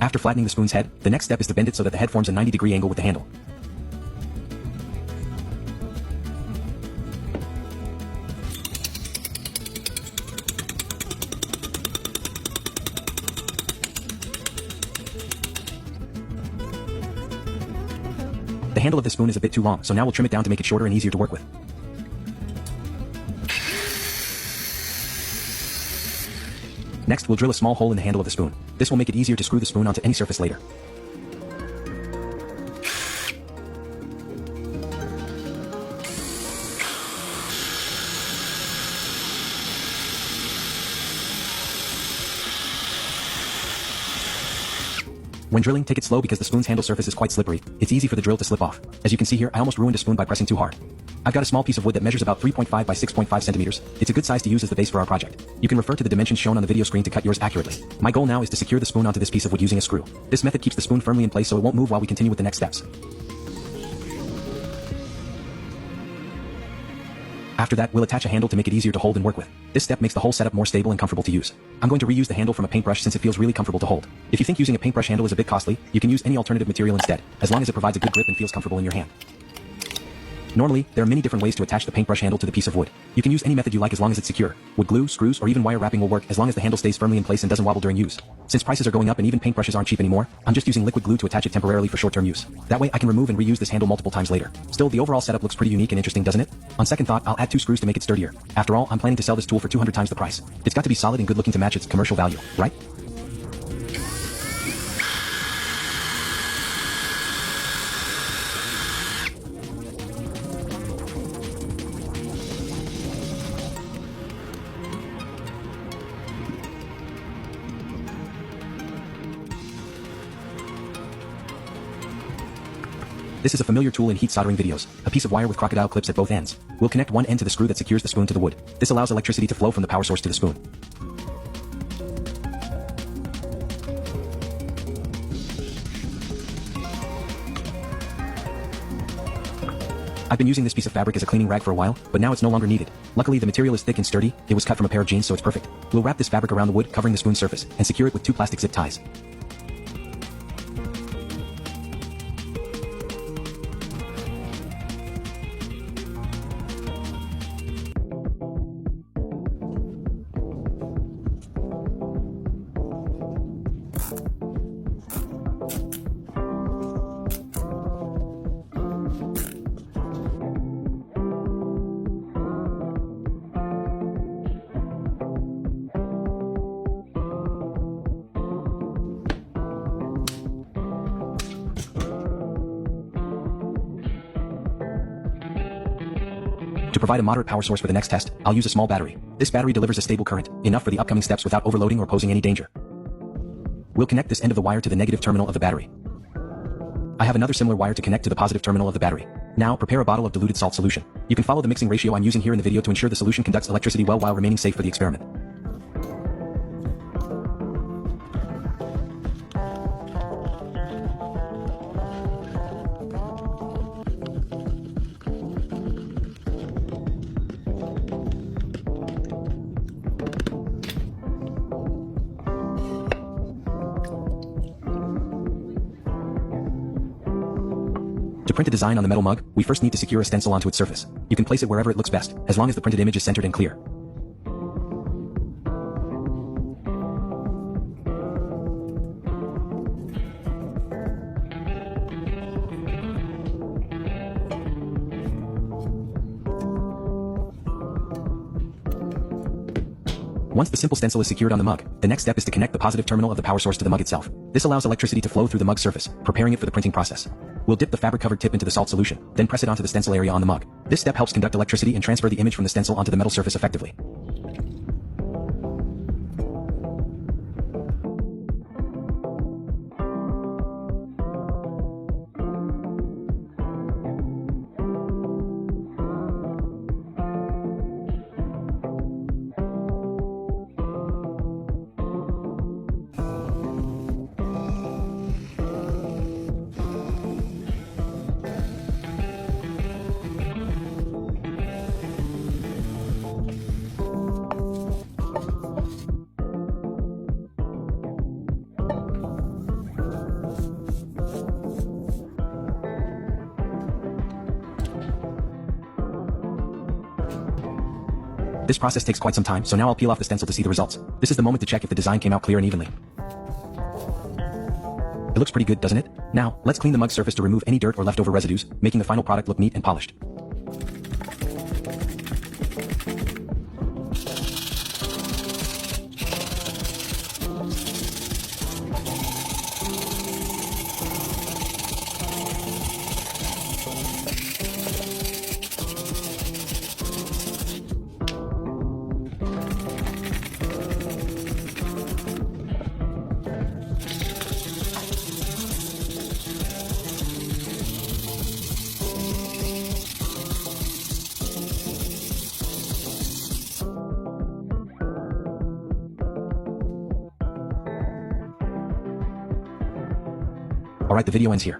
After flattening the spoon's head, the next step is to bend it so that the head forms a 90-degree angle with the handle. The handle of the spoon is a bit too long, so now we'll trim it down to make it shorter and easier to work with. Next, we'll drill a small hole in the handle of the spoon. This will make it easier to screw the spoon onto any surface later. When drilling, take it slow because the spoon's handle surface is quite slippery. It's easy for the drill to slip off. As you can see here, I almost ruined a spoon by pressing too hard. I've got a small piece of wood that measures about 3.5 by 6.5 centimeters. It's a good size to use as the base for our project. You can refer to the dimensions shown on the video screen to cut yours accurately. My goal now is to secure the spoon onto this piece of wood using a screw. This method keeps the spoon firmly in place so it won't move while we continue with the next steps. After that, we'll attach a handle to make it easier to hold and work with. This step makes the whole setup more stable and comfortable to use. I'm going to reuse the handle from a paintbrush since it feels really comfortable to hold. If you think using a paintbrush handle is a bit costly, you can use any alternative material instead, as long as it provides a good grip and feels comfortable in your hand. Normally, there are many different ways to attach the paintbrush handle to the piece of wood. You can use any method you like as long as it's secure. Wood glue, screws, or even wire wrapping will work as long as the handle stays firmly in place and doesn't wobble during use. Since prices are going up and even paintbrushes aren't cheap anymore, I'm just using liquid glue to attach it temporarily for short-term use. That way I can remove and reuse this handle multiple times later. Still, the overall setup looks pretty unique and interesting, doesn't it? On second thought, I'll add 2 screws to make it sturdier. After all, I'm planning to sell this tool for 200 times the price. It's got to be solid and good looking to match its commercial value, right? This is a familiar tool in heat soldering videos, a piece of wire with crocodile clips at both ends. We'll connect one end to the screw that secures the spoon to the wood. This allows electricity to flow from the power source to the spoon. I've been using this piece of fabric as a cleaning rag for a while, but now it's no longer needed. Luckily, the material is thick and sturdy. It was cut from a pair of jeans, so it's perfect. We'll wrap this fabric around the wood, covering the spoon's surface, and secure it with 2 plastic zip ties. To provide a moderate power source for the next test, I'll use a small battery. This battery delivers a stable current, enough for the upcoming steps without overloading or posing any danger. We'll connect this end of the wire to the negative terminal of the battery. I have another similar wire to connect to the positive terminal of the battery. Now, prepare a bottle of diluted salt solution. You can follow the mixing ratio I'm using here in the video to ensure the solution conducts electricity well while remaining safe for the experiment. To print a design on the metal mug, we first need to secure a stencil onto its surface. You can place it wherever it looks best, as long as the printed image is centered and clear. Once the simple stencil is secured on the mug, the next step is to connect the positive terminal of the power source to the mug itself. This allows electricity to flow through the mug's surface, preparing it for the printing process. We'll dip the fabric-covered tip into the salt solution, then press it onto the stencil area on the mug. This step helps conduct electricity and transfer the image from the stencil onto the metal surface effectively. This process takes quite some time, so now I'll peel off the stencil to see the results. This is the moment to check if the design came out clear and evenly. It looks pretty good, doesn't it? Now, let's clean the mug surface to remove any dirt or leftover residues, making the final product look neat and polished. Alright, the video ends here.